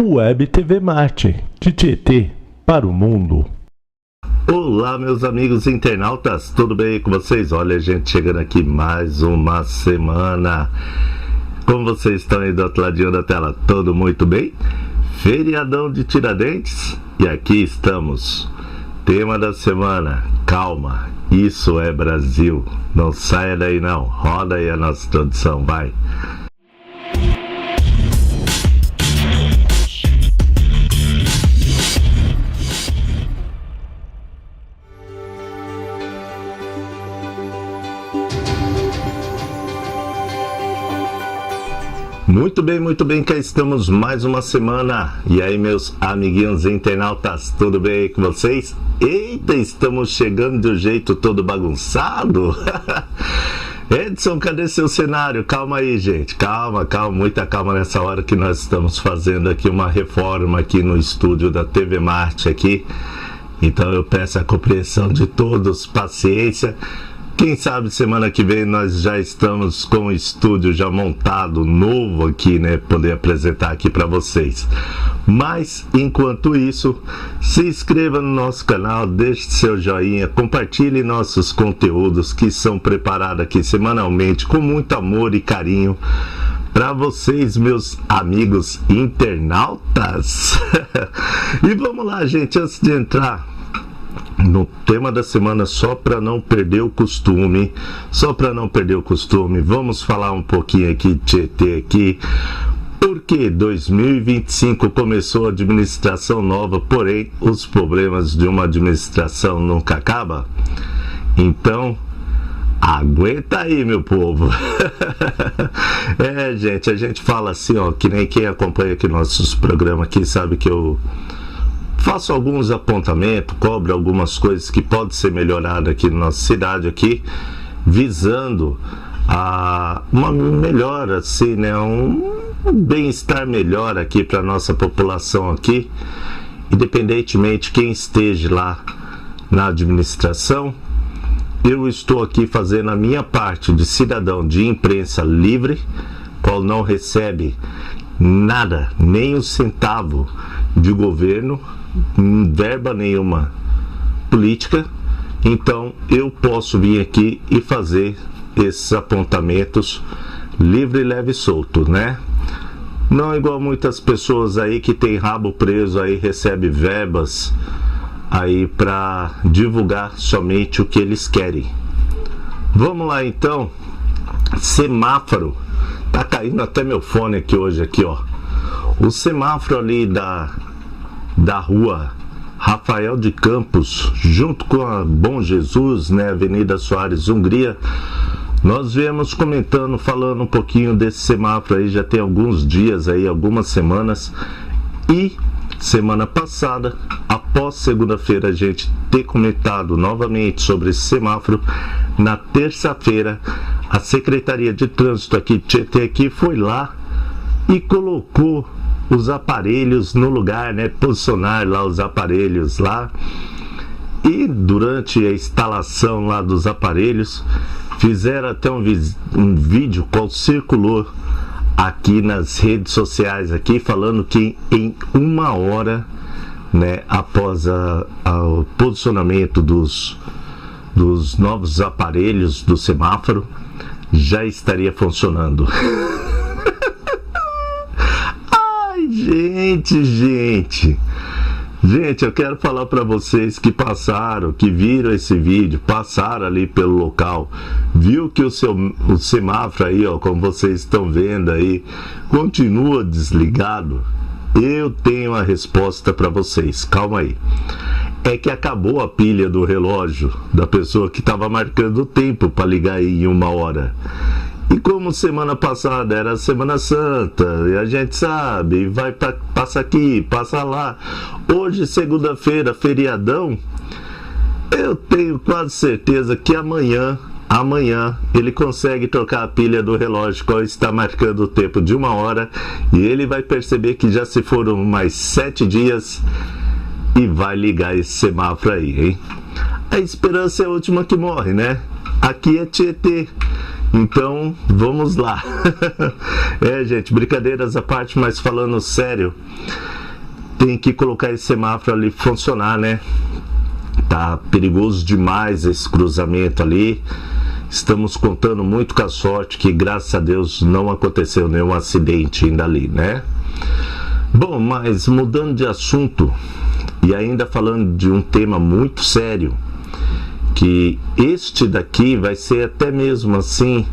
Web TV Marte, de Tietê para o mundo. Olá, meus amigos internautas, tudo bem com vocês? Olha, a gente chegando aqui mais uma semana. Como vocês estão aí do outro ladinho da tela? Tudo muito bem? Feriadão de Tiradentes e aqui estamos. Tema da semana, calma, isso é Brasil. Não saia daí não, roda aí a nossa introdução, vai. Muito bem, cá estamos mais uma semana. E aí, meus amiguinhos internautas, tudo bem aí com vocês? Eita, estamos chegando de um jeito todo bagunçado. Edson, cadê seu cenário? Calma aí, gente, calma, muita calma nessa hora que nós estamos fazendo aqui uma reforma aqui no estúdio da TV Marte aqui. Então eu peço a compreensão de todos, paciência. Quem sabe semana que vem nós já estamos com o estúdio já montado, novo aqui, né? Poder apresentar aqui para vocês. Mas, enquanto isso, se inscreva no nosso canal, deixe seu joinha, compartilhe nossos conteúdos que são preparados aqui semanalmente com muito amor e carinho para vocês, meus amigos internautas. E vamos lá, gente, antes de entrar no tema da semana, só para não perder o costume, vamos falar um pouquinho aqui de Tietê aqui, porque 2025 começou a administração nova, porém os problemas de uma administração nunca acabam. Então, aguenta aí, meu povo. Gente, a gente fala assim, ó, que nem quem acompanha aqui nossos programas aqui sabe que eu faço alguns apontamentos, cobro algumas coisas que podem ser melhoradas aqui na nossa cidade aqui, visando uma melhora, assim, né, um bem-estar melhor aqui para nossa população aqui, independentemente de quem esteja lá na administração. Eu estou aqui fazendo a minha parte de cidadão de imprensa livre, qual não recebe nada, nem um centavo de governo, verba nenhuma política. Então eu posso vir aqui e fazer esses apontamentos livre, leve e solto, né? Não igual muitas pessoas aí que tem rabo preso aí, recebe verbas aí para divulgar somente o que eles querem. Vamos lá então. Semáforo. Tá caindo até meu fone aqui hoje aqui, ó. O semáforo ali da rua Rafael de Campos, junto com a Bom Jesus, né, Avenida Soares, Hungria, nós viemos comentando, falando um pouquinho desse semáforo aí, já tem alguns dias aí, algumas semanas, e semana passada, após segunda-feira a gente ter comentado novamente sobre esse semáforo, na terça-feira a Secretaria de Trânsito aqui de Tietê aqui foi lá e colocou os aparelhos no lugar, né? Posicionar lá os aparelhos lá. E durante a instalação lá dos aparelhos, fizeram até um vídeo qual circulou aqui nas redes sociais aqui, falando que em uma hora, né, após o posicionamento dos novos aparelhos do semáforo, já estaria funcionando. Gente, eu quero falar para vocês que passaram, que viram esse vídeo, passaram ali pelo local, viu que o semáforo aí, ó, como vocês estão vendo aí, continua desligado. Eu tenho a resposta para vocês, calma aí. É que acabou a pilha do relógio da pessoa que estava marcando o tempo para ligar aí em uma hora. E como semana passada era Semana Santa, e a gente sabe, passa aqui, passa lá. Hoje, segunda-feira, feriadão, eu tenho quase certeza que amanhã ele consegue trocar a pilha do relógio, qual está marcando o tempo de uma hora, e ele vai perceber que já se foram mais 7 dias e vai ligar esse semáforo aí, hein? A esperança é a última que morre, né? Aqui é Tietê. Então, vamos lá. Gente, brincadeiras à parte, mas falando sério, tem que colocar esse semáforo ali funcionar, né? Tá perigoso demais esse cruzamento ali. Estamos contando muito com a sorte que, graças a Deus, não aconteceu nenhum acidente ainda ali, né? Bom, mas mudando de assunto e ainda falando de um tema muito sério, que este daqui vai ser até mesmo assim,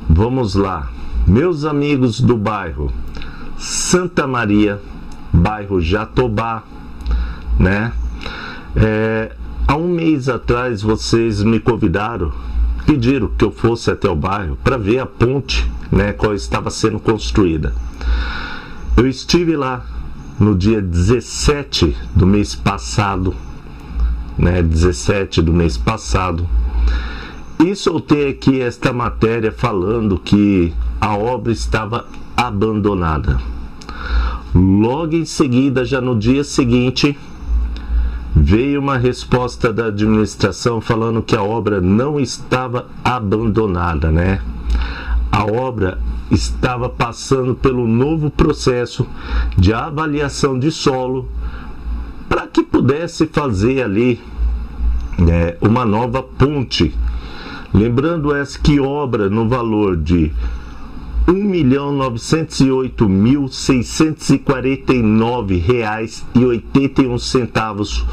vamos lá, meus amigos do bairro Santa Maria, bairro Jatobá, né? Há um mês atrás vocês me convidaram, pediram que eu fosse até o bairro para ver a ponte, né, qual estava sendo construída. Eu estive lá no dia 17 do mês passado, né, 17 do mês passado, e soltei aqui esta matéria falando que a obra estava abandonada. Logo em seguida, já no dia seguinte, veio uma resposta da administração falando que a obra não estava abandonada, né? A obra estava passando pelo novo processo de avaliação de solo para que pudesse fazer ali, né, uma nova ponte. Lembrando essa que obra no valor de R$ 1.908.649,81,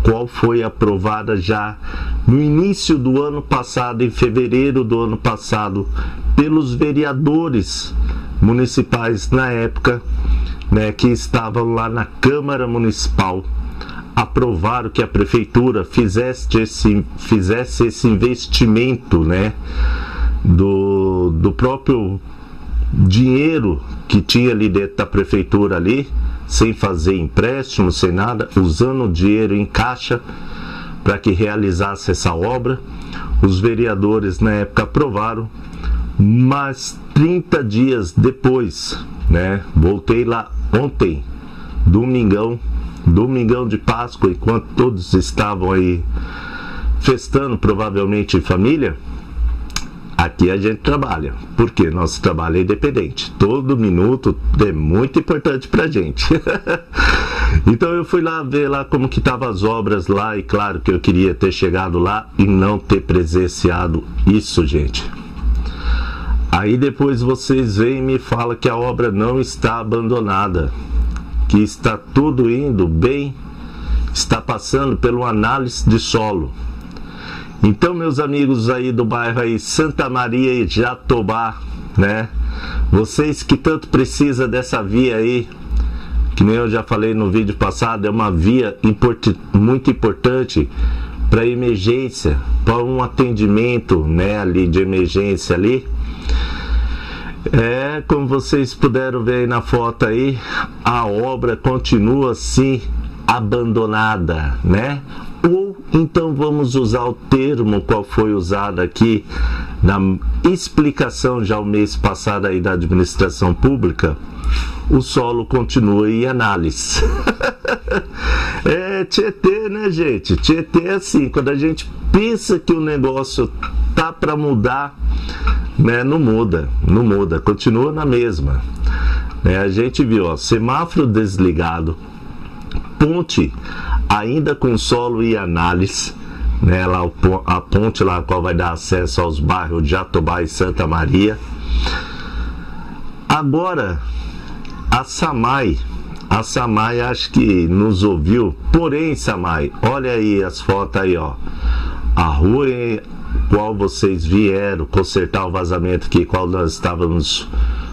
qual foi aprovada já no início do ano passado, em fevereiro do ano passado, pelos vereadores municipais na época, né, que estavam lá na Câmara Municipal. Aprovaram que a prefeitura fizesse esse investimento, né, do próprio dinheiro que tinha ali dentro da prefeitura ali, sem fazer empréstimo, sem nada, usando o dinheiro em caixa para que realizasse essa obra. Os vereadores na época aprovaram, mas 30 dias depois, né, voltei lá ontem, domingão de Páscoa, enquanto todos estavam aí festando, provavelmente em família. Aqui a gente trabalha, porque nosso trabalho é independente. Todo minuto é muito importante pra gente. Então eu fui lá ver lá como que estavam as obras lá, e claro que eu queria ter chegado lá e não ter presenciado isso, gente. Aí depois vocês vêm e me falam que a obra não está abandonada, que está tudo indo bem, está passando pela análise de solo. Então, meus amigos aí do bairro aí, Santa Maria e Jatobá, né? Vocês que tanto precisam dessa via aí, que nem eu já falei no vídeo passado, é uma via muito importante para emergência, para um atendimento, né, ali de emergência ali. Como vocês puderam ver aí na foto aí, a obra continua assim abandonada, né? Ou então vamos usar o termo qual foi usado aqui na explicação já o mês passado aí da administração pública: o solo continua em análise. Tietê, né, gente? Tietê é assim, quando a gente pensa que o negócio tá para mudar, né, não muda, continua na mesma. A gente viu, ó, semáforo desligado, ponte ainda com solo e análise, né, lá a ponte lá, a qual vai dar acesso aos bairros de Jatobá e Santa Maria. Agora a Samai acho que nos ouviu, porém, Samai, olha aí as fotos aí, ó, a rua em qual vocês vieram consertar o vazamento aqui, qual nós estávamos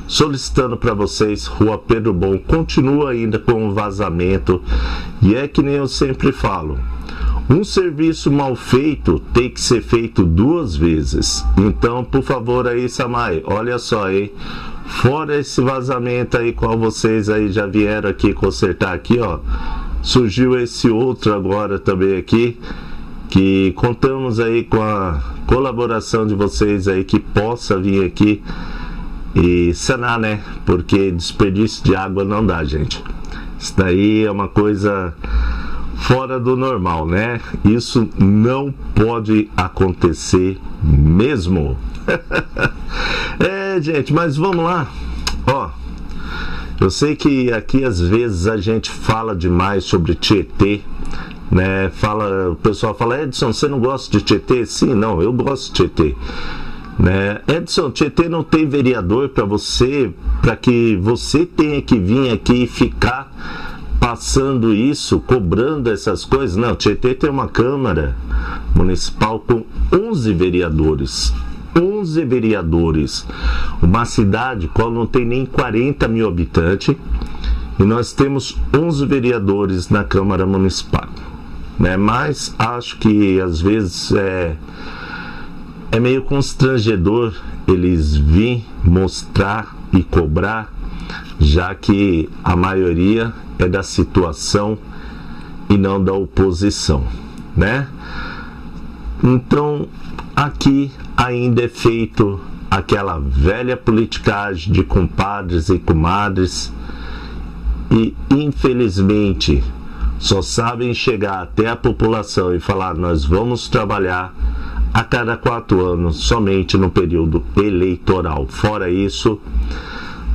solicitando para vocês, Rua Pedro Bom, continua ainda com o vazamento. E é que nem eu sempre falo, um serviço mal feito tem que ser feito 2 vezes. Então, por favor aí, Samai, olha só aí, fora esse vazamento aí, qual vocês aí já vieram aqui consertar aqui, ó, surgiu esse outro agora também aqui, que contamos aí com a colaboração de vocês aí, que possa vir aqui e sanar, né? Porque desperdício de água não dá, gente. Isso daí é uma coisa fora do normal, né? Isso não pode acontecer mesmo. Gente, mas vamos lá. Ó, eu sei que aqui às vezes a gente fala demais sobre Tietê, né? O pessoal fala: Edson, você não gosta de Tietê? Sim, não, eu gosto de Tietê, né? Edson, Tietê não tem vereador para que você tenha que vir aqui e ficar passando isso, cobrando essas coisas. Não, Tietê tem uma Câmara Municipal com 11 vereadores. 11 vereadores. Uma cidade qual não tem nem 40 mil habitantes, e nós temos 11 vereadores na Câmara Municipal, né? Mas acho que às vezes é meio constrangedor eles virem mostrar e cobrar, já que a maioria é da situação e não da oposição, né? Então aqui ainda é feito aquela velha politicagem de compadres e comadres, e infelizmente só sabem chegar até a população e falar: nós vamos trabalhar a cada 4 anos, somente no período eleitoral. Fora isso,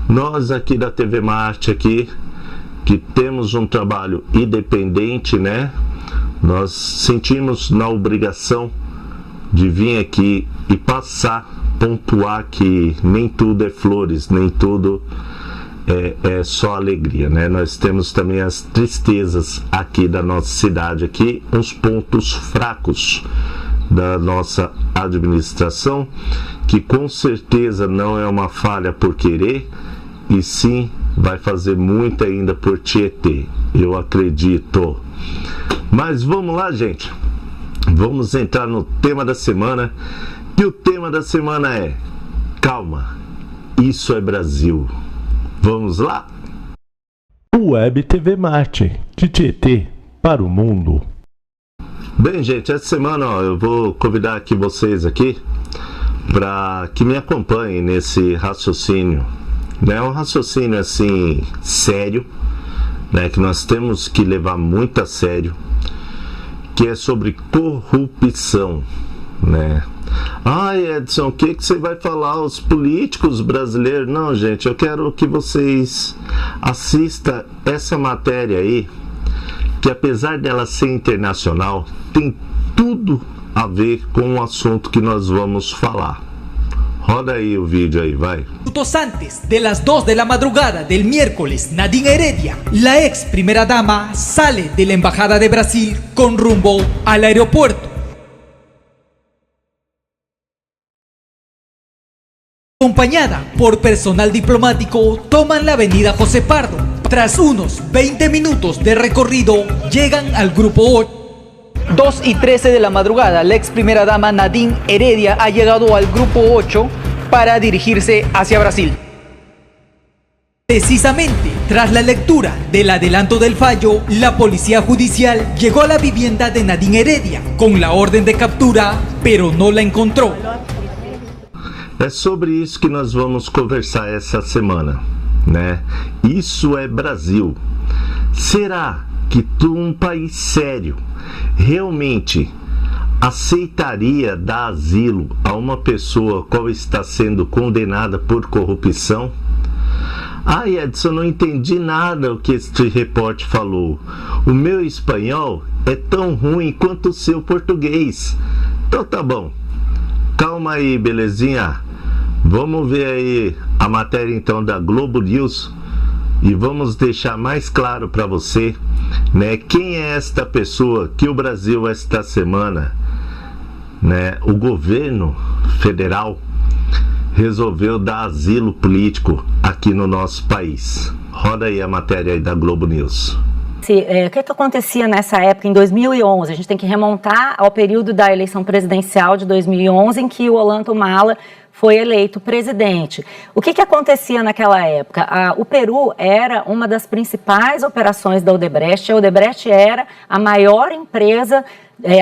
nós aqui da TV Marte aqui, que temos um trabalho independente, né? Nós sentimos na obrigação de vir aqui e pontuar que nem tudo é flores, nem tudo é só alegria, né? Nós temos também as tristezas aqui da nossa cidade, aqui, uns pontos fracos da nossa administração, que com certeza não é uma falha por querer, e sim vai fazer muito ainda por Tietê, eu acredito. Mas vamos lá, gente. Vamos entrar no tema da semana. E o tema da semana é: calma, isso é Brasil. Vamos lá? Web TV Marte, de Tietê para o mundo. Bem, gente, essa semana eu vou convidar aqui vocês aqui para que me acompanhem nesse raciocínio, né? Um raciocínio assim sério, né? Que nós temos que levar muito a sério, que é sobre corrupção, né? Ai, Edson, o que você vai falar aos políticos brasileiros? Não, gente, eu quero que vocês assistam essa matéria aí, que apesar dela ser internacional, tem tudo a ver com o assunto que nós vamos falar. Roda aí o vídeo aí, vai. Minutos antes de las 2 de la madrugada del miércoles, Nadine Heredia, la ex primera dama, sale de la Embajada de Brasil con rumbo al aeropuerto. Acompañada por personal diplomático, toman la avenida José Pardo. Tras unos 20 minutos de recorrido, llegan al grupo 8. 2:13 de la madrugada, la ex primera dama Nadine Heredia ha llegado al grupo 8 para dirigirse hacia Brasil. Precisamente, tras la lectura del adelanto del fallo, la policía judicial llegó a la vivienda de Nadine Heredia con la orden de captura, pero no la encontró. É sobre isso que nós vamos conversar essa semana, né? Isso é Brasil. Será que um país sério realmente aceitaria dar asilo a uma pessoa qual está sendo condenada por corrupção? Ai, Edson, não entendi nada o que este repórter falou. O meu espanhol é tão ruim quanto o seu português. Então tá bom. Calma aí, belezinha. Vamos ver aí a matéria então da Globo News e vamos deixar mais claro para você, né, quem é esta pessoa que o Brasil esta semana, né, o governo federal resolveu dar asilo político aqui no nosso país. Roda aí a matéria aí da Globo News. O que acontecia nessa época, em 2011? A gente tem que remontar ao período da eleição presidencial de 2011, em que o Ollanta Humala foi eleito presidente. O que acontecia naquela época? O Peru era uma das principais operações da Odebrecht. A Odebrecht era a maior empresa,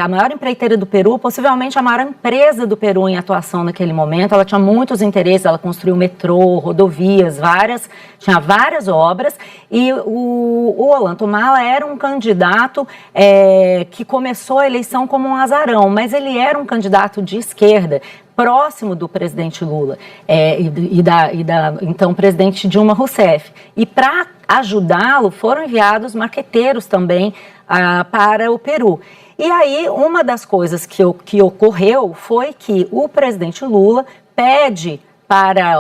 a maior empreiteira do Peru, possivelmente a maior empresa do Peru em atuação naquele momento. Ela tinha muitos interesses, ela construiu metrô, rodovias, tinha várias obras, e o Ollantaytamala era um candidato que começou a eleição como um azarão, mas ele era um candidato de esquerda, próximo do presidente Lula e da então presidente Dilma Rousseff. E para ajudá-lo foram enviados marqueteiros também para o Peru. E aí, uma das coisas que ocorreu foi que o presidente Lula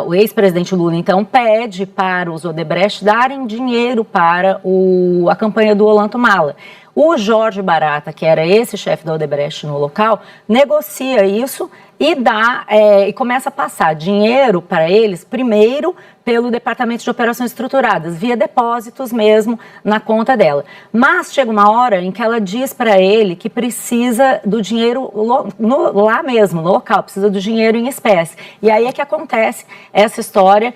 o ex-presidente Lula, então, pede para os Odebrecht darem dinheiro para a campanha do Ollantaytamala. O Jorge Barata, que era esse chefe da Odebrecht no local, negocia isso e começa a passar dinheiro para eles, primeiro pelo Departamento de Operações Estruturadas, via depósitos mesmo na conta dela. Mas chega uma hora em que ela diz para ele que precisa do dinheiro lá mesmo, no local, precisa do dinheiro em espécie. E aí é que acontece essa história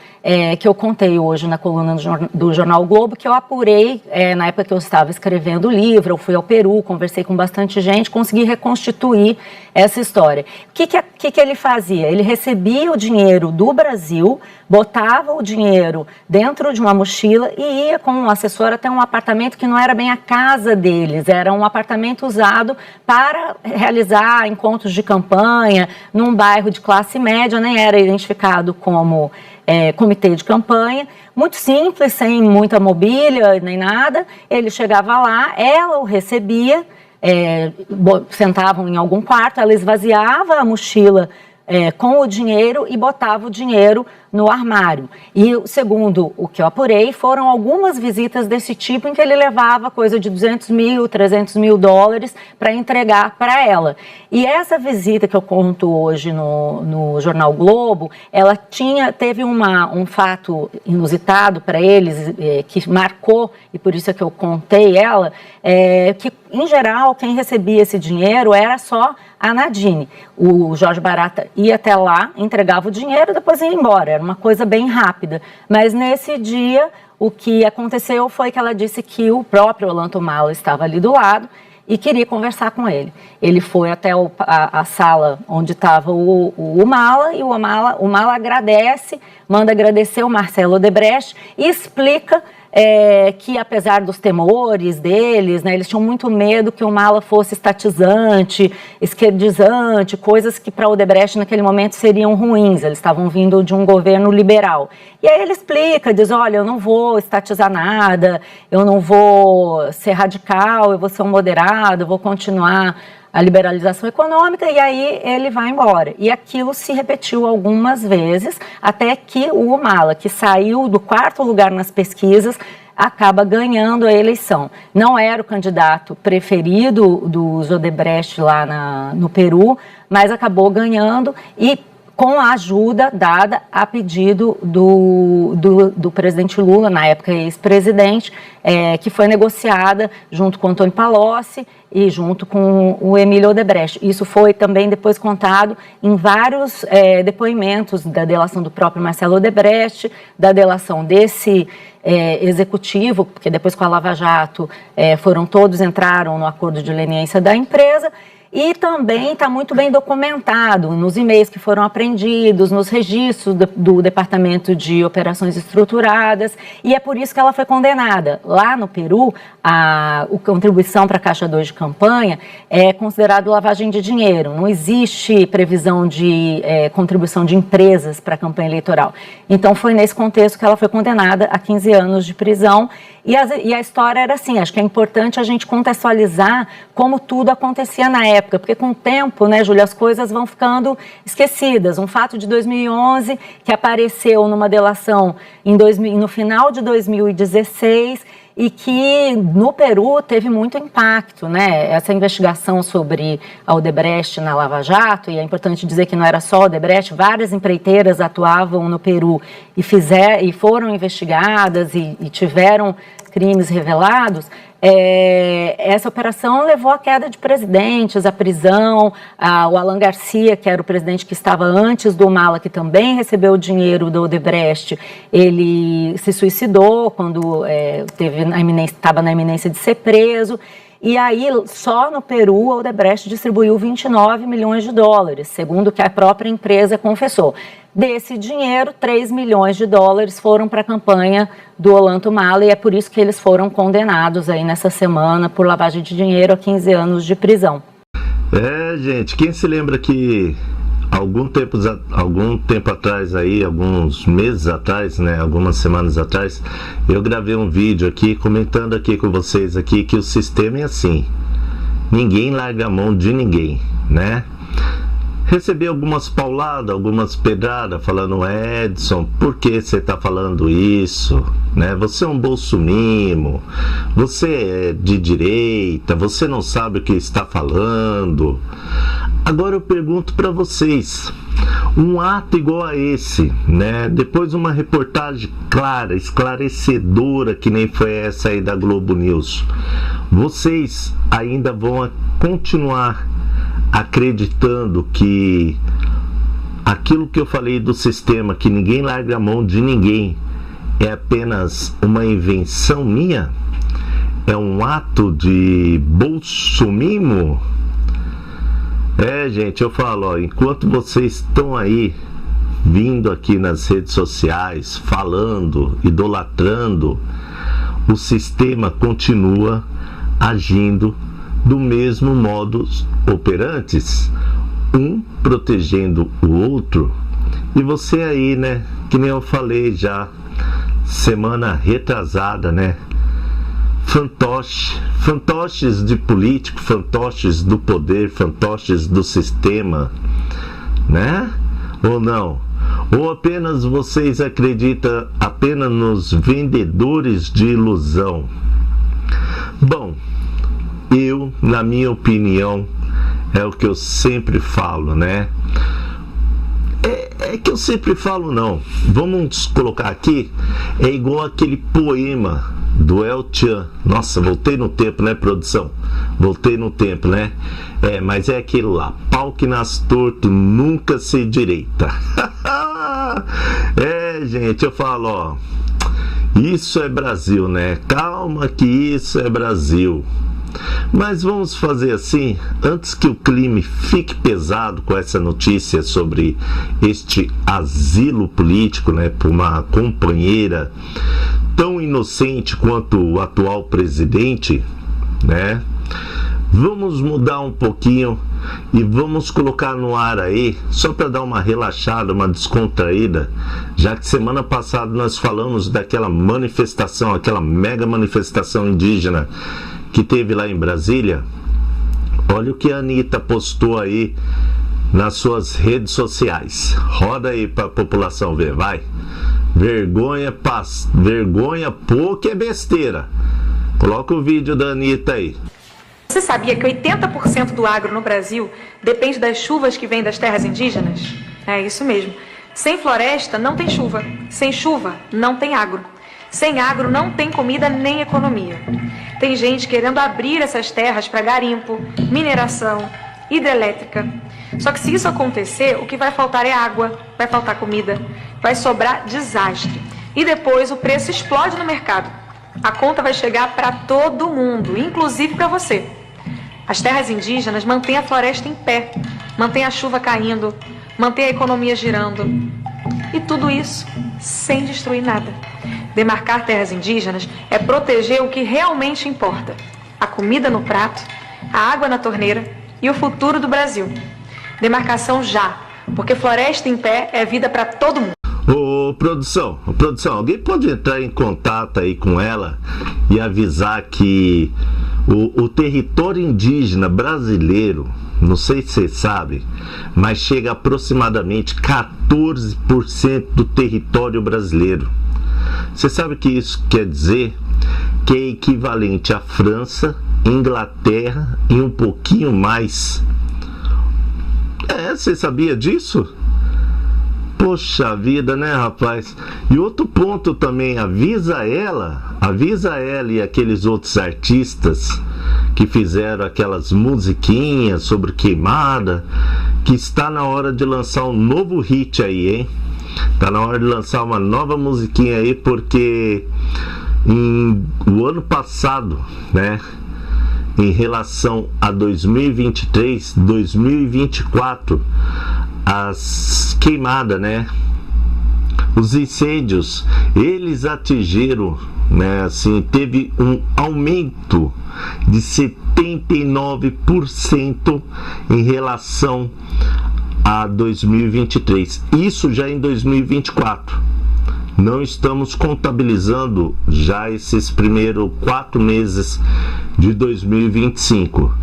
que eu contei hoje na coluna do Jornal o Globo, que eu apurei na época que eu estava escrevendo o livro. Eu fui ao Peru, conversei com bastante gente, consegui reconstituir essa história. O que ele fazia? Ele recebia o dinheiro do Brasil, botava o dinheiro dentro de uma mochila e ia com um assessor até um apartamento que não era bem a casa deles, era um apartamento usado para realizar encontros de campanha num bairro de classe média, nem era identificado como comitê de campanha, muito simples, sem muita mobília nem nada. Ele chegava lá, ela o recebia, sentavam em algum quarto, ela esvaziava a mochila com o dinheiro e botava o dinheiro no armário. E, segundo o que eu apurei, foram algumas visitas desse tipo em que ele levava coisa de 200 mil, 300 mil dólares para entregar para ela. E essa visita que eu conto hoje no Jornal Globo, ela teve um fato inusitado para eles, que marcou, e por isso é que eu contei ela, que, em geral, quem recebia esse dinheiro era só a Nadine. O Jorge Barata ia até lá, entregava o dinheiro e depois ia embora. Era uma coisa bem rápida. Mas nesse dia, o que aconteceu foi que ela disse que o próprio Ollantaytamala estava ali do lado e queria conversar com ele. Ele foi até a sala onde estava o Mala, e o Mala agradece, manda agradecer o Marcelo Odebrecht e explica que, apesar dos temores deles, né, eles tinham muito medo que o Mala fosse estatizante, esquerdizante, coisas que para o Odebrecht naquele momento seriam ruins. Eles estavam vindo de um governo liberal. E aí ele explica, diz, olha, eu não vou estatizar nada, eu não vou ser radical, eu vou ser um moderado, eu vou continuar a liberalização econômica, e aí ele vai embora. E aquilo se repetiu algumas vezes, até que o Mala, que saiu do 4º lugar nas pesquisas, acaba ganhando a eleição. Não era o candidato preferido dos Odebrecht lá no Peru, mas acabou ganhando, e com a ajuda dada a pedido do presidente Lula, na época ex-presidente, que foi negociada junto com Antônio Palocci e junto com o Emílio Odebrecht. Isso foi também depois contado em vários depoimentos da delação do próprio Marcelo Odebrecht, da delação desse executivo, porque depois com a Lava Jato entraram no acordo de leniência da empresa. E também está muito bem documentado nos e-mails que foram apreendidos, nos registros do Departamento de Operações Estruturadas, e é por isso que ela foi condenada. Lá no Peru, a contribuição para a Caixa 2 de campanha é considerado lavagem de dinheiro. Não existe previsão de contribuição de empresas para a campanha eleitoral. Então, foi nesse contexto que ela foi condenada a 15 anos de prisão. E a história era assim. Acho que é importante a gente contextualizar como tudo acontecia na época, porque com o tempo, né, Júlia, as coisas vão ficando esquecidas. Um fato de 2011 que apareceu numa delação no final de 2016 e que no Peru teve muito impacto, né? Essa investigação sobre a Odebrecht na Lava Jato, e é importante dizer que não era só a Odebrecht, várias empreiteiras atuavam no Peru e foram investigadas e tiveram crimes revelados. Essa operação levou à queda de presidentes, à prisão. O Alan Garcia, que era o presidente que estava antes do Mala, que também recebeu o dinheiro do Odebrecht, ele se suicidou quando estava na iminência de ser preso. E aí, só no Peru, a Odebrecht distribuiu 29 milhões de dólares, segundo o que a própria empresa confessou. Desse dinheiro, 3 milhões de dólares foram para a campanha do Ollanta Humala, e é por isso que eles foram condenados aí nessa semana por lavagem de dinheiro a 15 anos de prisão. Gente, quem se lembra que algum tempo atrás aí, alguns meses atrás, né, algumas semanas atrás, eu gravei um vídeo aqui comentando aqui com vocês aqui que o sistema é assim, ninguém larga a mão de ninguém, né? Recebi algumas pauladas, algumas pedradas falando: Edson, por que você está falando isso? Né? Você é um bolsominion, você é de direita, você não sabe o que está falando. Agora eu pergunto para vocês, um ato igual a esse, né? Depois de uma reportagem clara, esclarecedora, que nem foi essa aí da Globo News, vocês ainda vão continuar acreditando que aquilo que eu falei do sistema, que ninguém larga a mão de ninguém, é apenas uma invenção minha? É um ato de bolsomismo? Gente, eu falo, enquanto vocês estão aí vindo aqui nas redes sociais, falando, idolatrando, o sistema continua agindo do mesmo modus operantes, um protegendo o outro. E você aí, né, que nem eu falei já semana retrasada, né, fantoches de político, fantoches do poder, fantoches do sistema, né? Ou não? Ou apenas vocês acreditam apenas nos vendedores de ilusão? Bom, eu, na minha opinião, é o que eu sempre falo, né? É que eu sempre falo, não. Vamos colocar aqui, é igual aquele poema do El Chan. Nossa, voltei no tempo, né, produção? Voltei no tempo, né? Mas é aquele lá: pau que nasce torto nunca se direita. Gente, eu falo, ó, isso é Brasil, né? Calma que isso é Brasil. Mas vamos fazer assim, antes que o clima fique pesado com essa notícia sobre este asilo político, né, por uma companheira tão inocente quanto o atual presidente, né? Vamos mudar um pouquinho e vamos colocar no ar aí, só para dar uma relaxada, uma descontraída, já que semana passada nós falamos daquela manifestação, aquela mega manifestação indígena que teve lá em Brasília. Olha o que a Anitta postou aí nas suas redes sociais. Roda aí para a população ver, vai. Vergonha pouco é besteira. Coloca o vídeo da Anitta aí. Você sabia que 80% do agro no Brasil depende das chuvas que vêm das terras indígenas? É isso mesmo. Sem floresta não tem chuva. Sem chuva não tem agro. Sem agro não tem comida nem economia. Tem gente querendo abrir essas terras para garimpo, mineração, hidrelétrica. Só que se isso acontecer, o que vai faltar é água, vai faltar comida, vai sobrar desastre. E depois o preço explode no mercado. A conta vai chegar para todo mundo, inclusive para você. As terras indígenas mantêm a floresta em pé, mantêm a chuva caindo, mantêm a economia girando. E tudo isso sem destruir nada. Demarcar terras indígenas é proteger o que realmente importa: a comida no prato, a água na torneira e o futuro do Brasil. Demarcação já, porque floresta em pé é vida para todo mundo. Produção, alguém pode entrar em contato aí com ela e avisar que o território indígena brasileiro, não sei se vocês sabem, mas chega a aproximadamente 14% do território brasileiro. Você sabe o que isso quer dizer? Que é equivalente à França, Inglaterra e um pouquinho mais. Você sabia disso? Poxa vida, né, rapaz? E outro ponto também, avisa ela e aqueles outros artistas que fizeram aquelas musiquinhas sobre queimada, que está na hora de lançar um novo hit aí, hein? Tá na hora de lançar uma nova musiquinha aí, porque o ano passado, né, em relação a 2023, 2024, as queimadas, né, os incêndios, eles atingiram, né, assim, teve um aumento de 79% em relação a 2023, isso já em 2024. Não estamos contabilizando já esses primeiros 4 meses de 2025.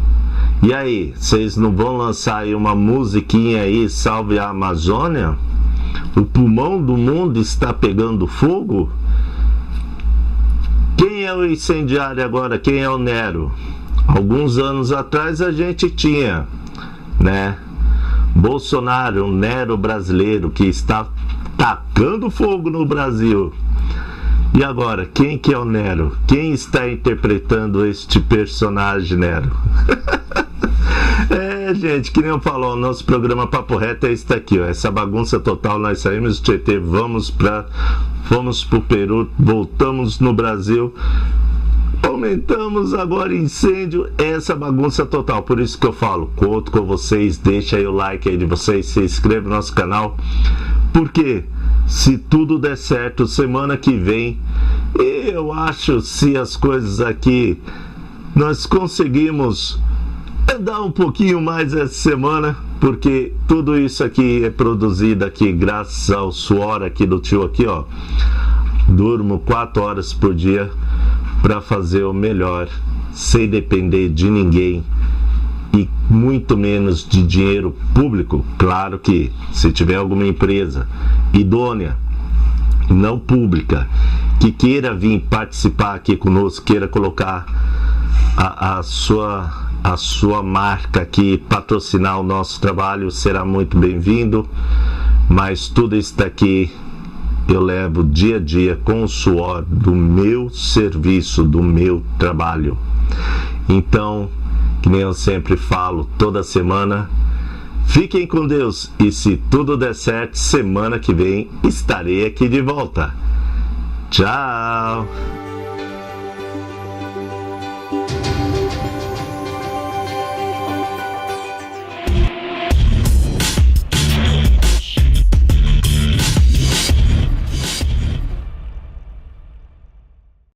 E aí, vocês não vão lançar aí uma musiquinha aí, Salve a Amazônia? O pulmão do mundo está pegando fogo? Quem é o incendiário agora? Quem é o Nero? Alguns anos atrás a gente tinha, né, Bolsonaro, um Nero brasileiro que está tacando fogo no Brasil. E agora, quem que é o Nero? Quem está interpretando este personagem, Nero? Gente, que nem eu falo, o nosso programa Papo Reto é esse aqui, ó, essa bagunça total. Nós saímos do Tietê, fomos pro Peru, voltamos no Brasil, aumentamos agora incêndio, essa bagunça total. Por isso que eu falo, conto com vocês, deixa aí o like aí de vocês, se inscreve no nosso canal, porque se tudo der certo, semana que vem, eu acho, se as coisas aqui nós conseguimos andar um pouquinho mais essa semana, porque tudo isso aqui é produzido aqui graças ao suor aqui do tio aqui, ó. Durmo 4 horas por dia para fazer o melhor, sem depender de ninguém e muito menos de dinheiro público. Claro que se tiver alguma empresa idônea, não pública, que queira vir participar aqui conosco, queira colocar a sua marca aqui, patrocinar o nosso trabalho, será muito bem-vindo. Mas tudo isso daqui eu levo dia a dia com o suor do meu serviço, do meu trabalho. Então, que nem eu sempre falo toda semana, fiquem com Deus, e se tudo der certo, semana que vem estarei aqui de volta. Tchau!